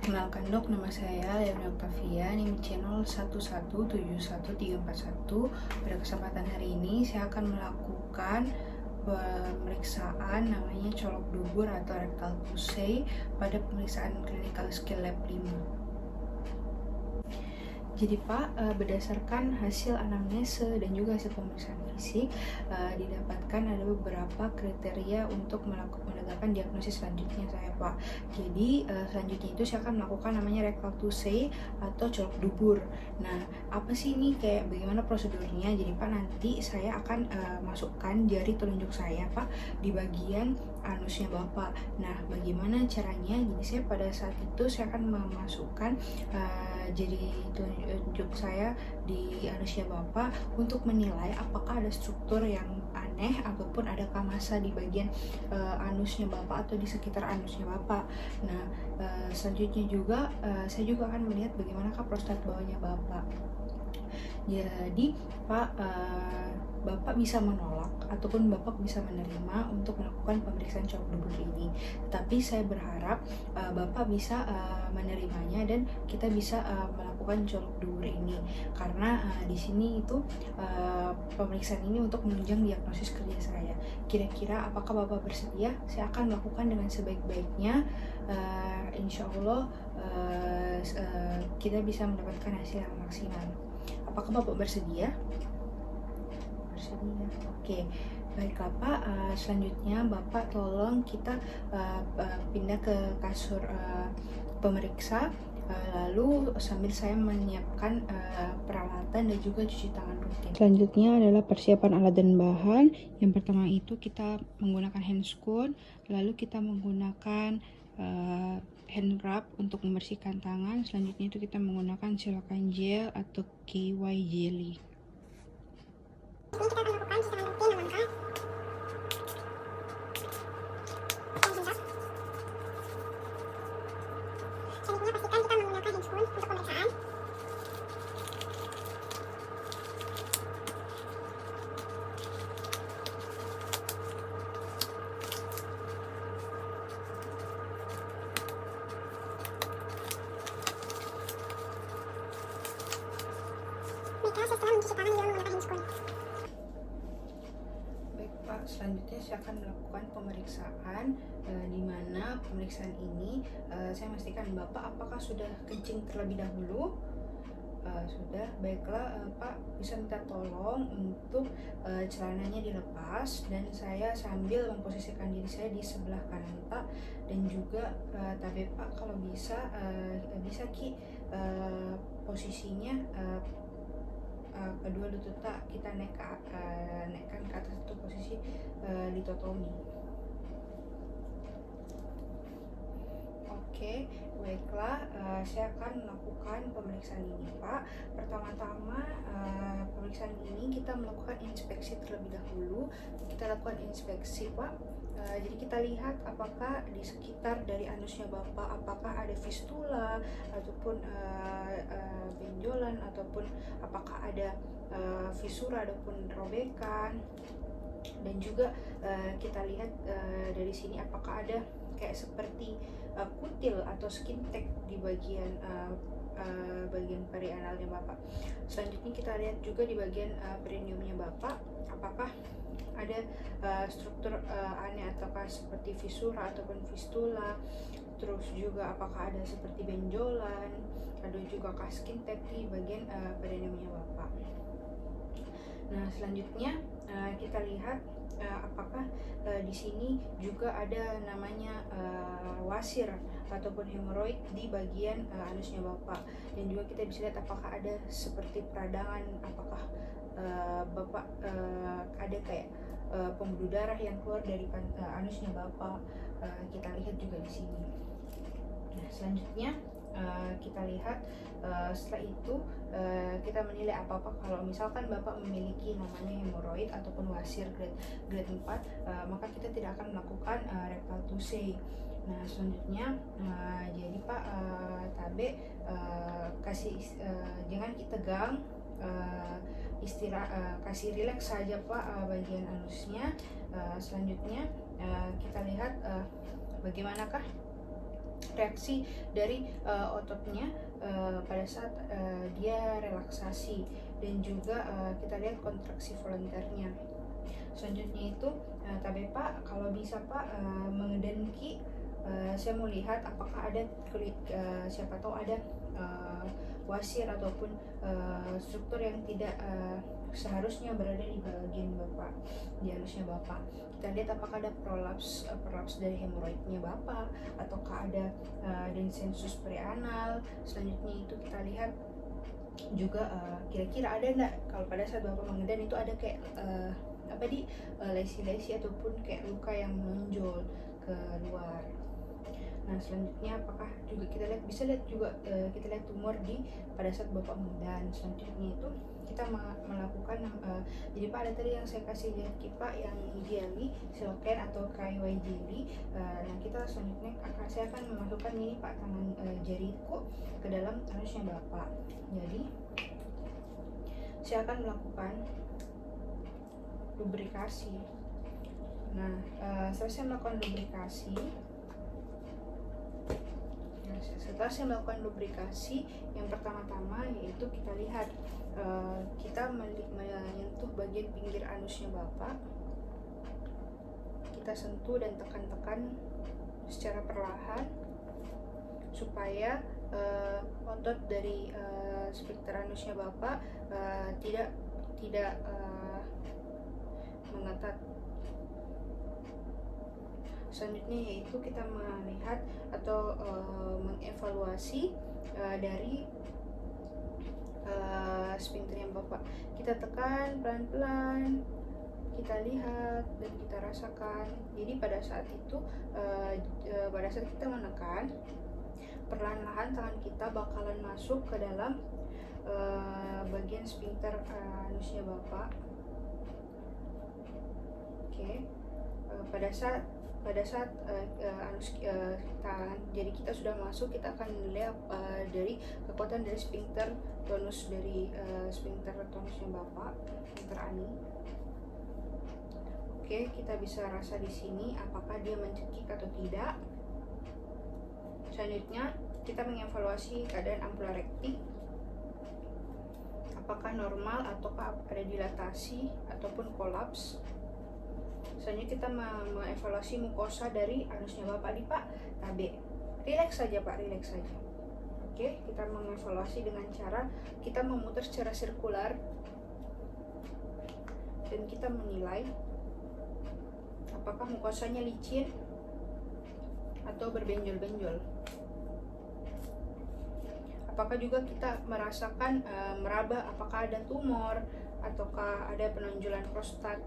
Perkenalkan dok, nama saya Leona Octavia, ini channel 1171341. Pada kesempatan hari ini saya akan melakukan pemeriksaan namanya colok dubur atau rectal touche pada pemeriksaan clinical skill lab 5. Jadi Pak, berdasarkan hasil anamnese dan juga hasil pemeriksaan fisik, didapatkan ada beberapa kriteria untuk menegakkan diagnosis selanjutnya saya Pak. Jadi selanjutnya itu saya akan melakukan namanya rectal touche atau colok dubur. Nah, apa sih ini, kayak bagaimana prosedurnya? Jadi Pak, nanti saya akan masukkan jari telunjuk saya Pak di bagian anusnya Bapak. Nah, bagaimana caranya? Jadi saya pada saat itu saya akan memasukkan jari telunjuk saya di anusnya Bapak untuk menilai apakah ada struktur yang aneh ataupun ada kamasa di bagian anusnya Bapak atau di sekitar anusnya Bapak. Nah, selanjutnya juga saya juga akan melihat bagaimanakah prostat bawahnya Bapak. Jadi Pak, Bapak bisa menolak ataupun Bapak bisa menerima untuk melakukan pemeriksaan colok dubur ini. Tetapi saya berharap Bapak bisa menerimanya dan kita bisa melakukan colok dubur ini, karena di sini itu pemeriksaan ini untuk menunjang diagnosis kerja saya. Kira-kira apakah Bapak bersedia? Saya akan melakukan dengan sebaik-baiknya. Insya Allah kita bisa mendapatkan hasil yang maksimal. Apakah Bapak bersedia? Bersedia. Oke, baiklah Pak. Selanjutnya Bapak tolong kita pindah ke kasur pemeriksa. Lalu sambil saya menyiapkan peralatan dan juga cuci tangan rutin. Selanjutnya adalah persiapan alat dan bahan. Yang pertama itu kita menggunakan handscoon, lalu kita menggunakan hand rub untuk membersihkan tangan. Selanjutnya itu kita menggunakan silokan gel atau KY jelly. Ini kita akan melakukan cuci tangan rutin dengan lengkap. Selanjutnya pastikan kita menggunakan handscoon untuk pemeriksaan. Baiklah, setelah mencuci tangan dengan menggunakan handscoon. Baik Pak, selanjutnya saya akan melakukan pemeriksaan di mana pemeriksaan ini saya memastikan Bapak apakah sudah kencing terlebih dahulu. Sudah, baiklah Pak, bisa minta tolong untuk celananya dilepas dan saya sambil memposisikan diri saya di sebelah kanan Pak, dan juga tapi Pak kalau bisa bisa posisinya kedua lutut kita naikkan ke atas, itu posisi litotomi. Oke, baiklah, saya akan melakukan pemeriksaan ini Pak. Pertama-tama pemeriksaan ini kita melakukan inspeksi terlebih dahulu. Kita lakukan inspeksi Pak. Jadi kita lihat apakah di sekitar dari anusnya Bapak apakah ada fistula ataupun benjolan, ataupun apakah ada fisura ataupun robekan. Dan juga kita lihat dari sini apakah ada kayak seperti kutil atau skin tag di bagian bagian perianalnya Bapak. Selanjutnya kita lihat juga di bagian perineumnya Bapak apakah ada struktur aneh ataukah seperti fisura ataupun fistula. Terus juga apakah ada seperti benjolan, ada juga skin tag di bagian perineumnya Bapak. Nah, selanjutnya kita lihat apakah di sini juga ada namanya wasir ataupun hemoroid di bagian anusnya Bapak, dan juga kita bisa lihat apakah ada seperti peradangan, apakah Bapak ada kayak pembuluh darah yang keluar dari anusnya Bapak. Kita lihat juga di sini. Nah, selanjutnya kita lihat setelah itu kita menilai apa-apa kalau misalkan Bapak memiliki namanya hemoroid ataupun wasir grade 4, maka kita tidak akan melakukan rectal touche. Nah, selanjutnya jadi Pak, tabe jangan tegang, kasih rileks saja Pak bagian anusnya. Selanjutnya kita lihat bagaimanakah reaksi dari ototnya pada saat dia relaksasi, dan juga kita lihat kontraksi volunteernya. Selanjutnya itu tabe Pak, kalau bisa Pak mengedengki, saya mau lihat apakah ada siapa tahu ada wasir ataupun struktur yang tidak seharusnya berada di bagian Bapak, di anusnya Bapak. Kita lihat apakah ada prolaps dari hemoroidnya Bapak, ataukah ada descensus preanal. Selanjutnya itu kita lihat juga kira-kira ada enggak kalau pada saat Bapak mengedan itu ada kayak lesi-lesi ataupun kayak luka yang menonjol ke luar. Nah, selanjutnya apakah juga kita lihat, bisa lihat juga kita lihat tumor pada saat Bapak mengedan. Selanjutnya itu kita melakukan jadi Pak, ada tadi yang saya kasih lihat Pak yang jelly siloken atau KY jelly. Nah, kita selanjutnya saya akan memasukkan ini Pak tangan jariku ke dalam anusnya Bapak. Jadi saya akan melakukan lubrikasi. Nah, setelah saya melakukan lubrikasi, setelah saya melakukan lubrikasi, yang pertama-tama yaitu kita lihat kita menyentuh bagian pinggir anusnya Bapak. Kita sentuh dan tekan-tekan secara perlahan supaya otot dari sphincter anusnya Bapak tidak mengetat. Selanjutnya yaitu kita melihat atau mengevaluasi dari sphincternya Bapak. Kita tekan pelan-pelan, kita lihat dan kita rasakan. Jadi pada saat itu pada saat kita menekan, perlahan-lahan tangan kita bakalan masuk ke dalam bagian sphincter anusnya Bapak. Oke. Pada saat tangan jadi kita sudah masuk, kita akan melihat dari kekuatan dari sphincter tonus dari sphincter tonusnya Bapak, sphincter ani. Oke, kita bisa rasa di sini apakah dia mencekik atau tidak. Selanjutnya kita mengevaluasi keadaan ampula rekti, apakah normal ataukah ada dilatasi ataupun kolaps. Selanjutnya kita mengevaluasi mukosa dari anusnya Bapak di Pak tabe. Rileks saja Pak, rileks saja. Oke, kita mengevaluasi dengan cara kita memutar secara sirkular dan kita menilai apakah mukosanya licin atau berbenjol-benjol. Apakah juga kita merasakan meraba apakah ada tumor ataukah ada penonjolan prostat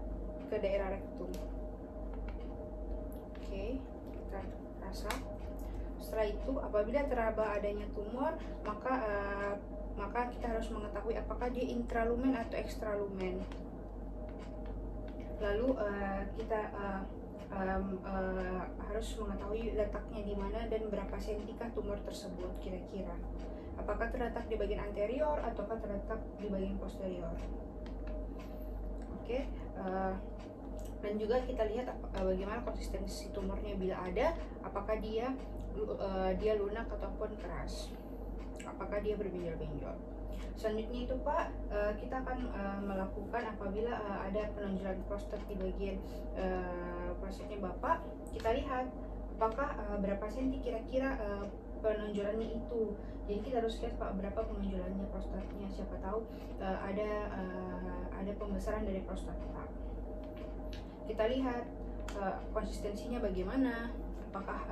ke daerah rektum. Oke, kita rasa. Setelah itu apabila teraba adanya tumor, maka kita harus mengetahui apakah dia intralumen atau ekstralumen. Lalu kita harus mengetahui letaknya di mana dan berapa sentikah tumor tersebut kira-kira. Apakah terletak di bagian anterior ataukah terletak di bagian posterior. Oke, dan juga kita lihat bagaimana konsistensi tumornya bila ada, apakah dia lunak ataupun keras, apakah dia berbenjol-benjol. Selanjutnya itu Pak, kita akan melakukan apabila ada penonjolan prostat di bagian prostatnya Bapak, kita lihat apakah berapa senti kira-kira penonjolannya itu. Jadi kita harus lihat Pak berapa penonjolannya prostatnya, siapa tahu ada pembesaran dari prostata. Kita lihat konsistensinya bagaimana, apakah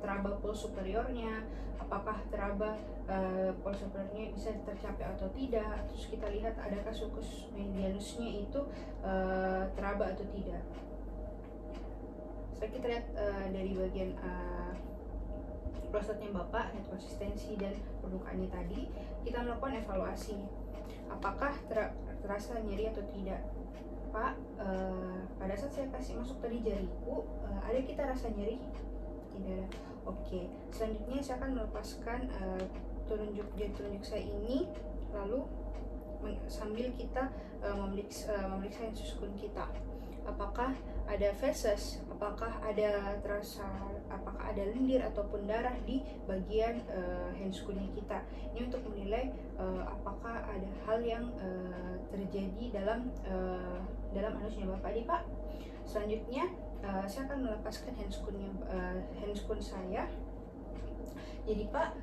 teraba puls superiornya, apakah teraba puls superiornya bisa tercapai atau tidak. Terus kita lihat adakah sulcus medianusnya itu teraba atau tidak. Setelah kita lihat dari bagian prostatnya Bapak, lihat konsistensi dan permukaannya tadi, kita melakukan evaluasi apakah terasa nyeri atau tidak. Pak, pada saat saya kasih masuk tadi jariku, ada kita rasa nyeri? Tidak ada. Oke, selanjutnya saya akan melepaskan jari telunjuk saya ini, lalu sambil kita memeriksa insuskun kita. apakah ada feses, apakah ada lendir ataupun darah di bagian handscoonnya kita. Ini untuk menilai apakah ada hal yang terjadi dalam anusnya Bapak nih Pak. Selanjutnya saya akan melepaskan handscoon saya. Jadi Pak,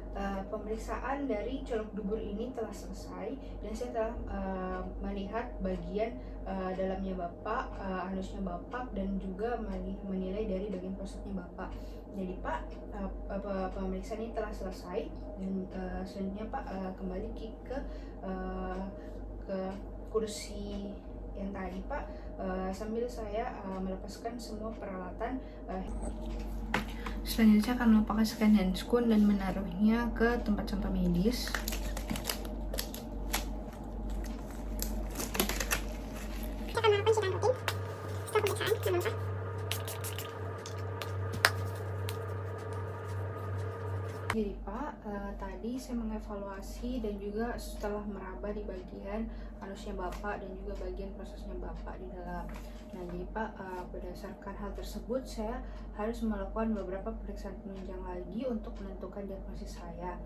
pemeriksaan dari colok dubur ini telah selesai dan saya telah melihat bagian dalamnya Bapak, anusnya Bapak, dan juga menilai dari bagian prostatnya Bapak. Jadi Pak, pemeriksaan ini telah selesai dan selanjutnya Pak kembali ke kursi yang tadi Pak, sambil saya melepaskan semua peralatan. Selanjutnya saya akan melepaskan handscoon dan menaruhnya ke tempat sampah medis. Kita akan melakukan siram rutin setelah pemeriksaan yang lengkap. Jadi Pak, tadi saya mengevaluasi dan juga setelah meraba di bagian anusnya Bapak dan juga bagian prosesnya Bapak di dalam. Nah jadi Pak, berdasarkan hal tersebut saya harus melakukan beberapa pemeriksaan penunjang lagi untuk menentukan diagnosis saya.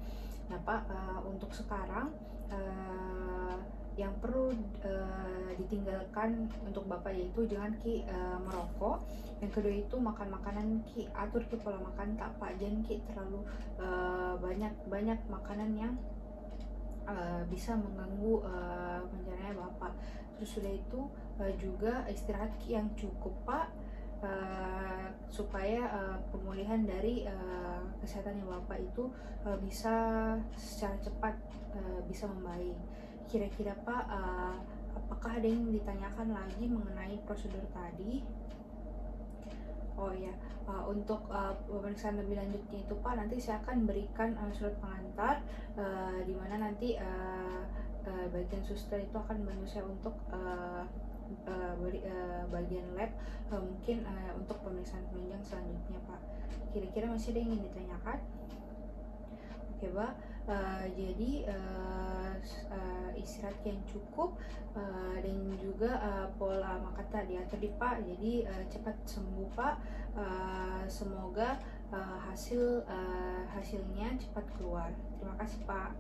Nah Pak, untuk sekarang yang perlu ditinggalkan untuk Bapak yaitu jangan merokok. Yang kedua itu makan makanan atur pola makan tak Pak, jangan terlalu banyak makanan yang bisa mengganggu pencernaan Bapak. Terus sudah itu juga istirahat yang cukup Pak, supaya pemulihan dari kesehatan Bapak itu bisa secara cepat bisa membaik. Kira-kira Pak, apakah ada yang ditanyakan lagi mengenai prosedur tadi? Oh ya, untuk pemeriksaan lebih lanjutnya itu Pak, nanti saya akan berikan surat pengantar di mana nanti bagian suster itu akan membantu saya untuk bagian lab, mungkin untuk pemeriksaan penunjang selanjutnya Pak. Kira-kira masih ada yang ingin ditanyakan? Oke Pak, jadi istirahat yang cukup dan juga pola makan tadi atur Pak, jadi cepat sembuh Pak. Semoga hasilnya cepat keluar. Terima kasih Pak.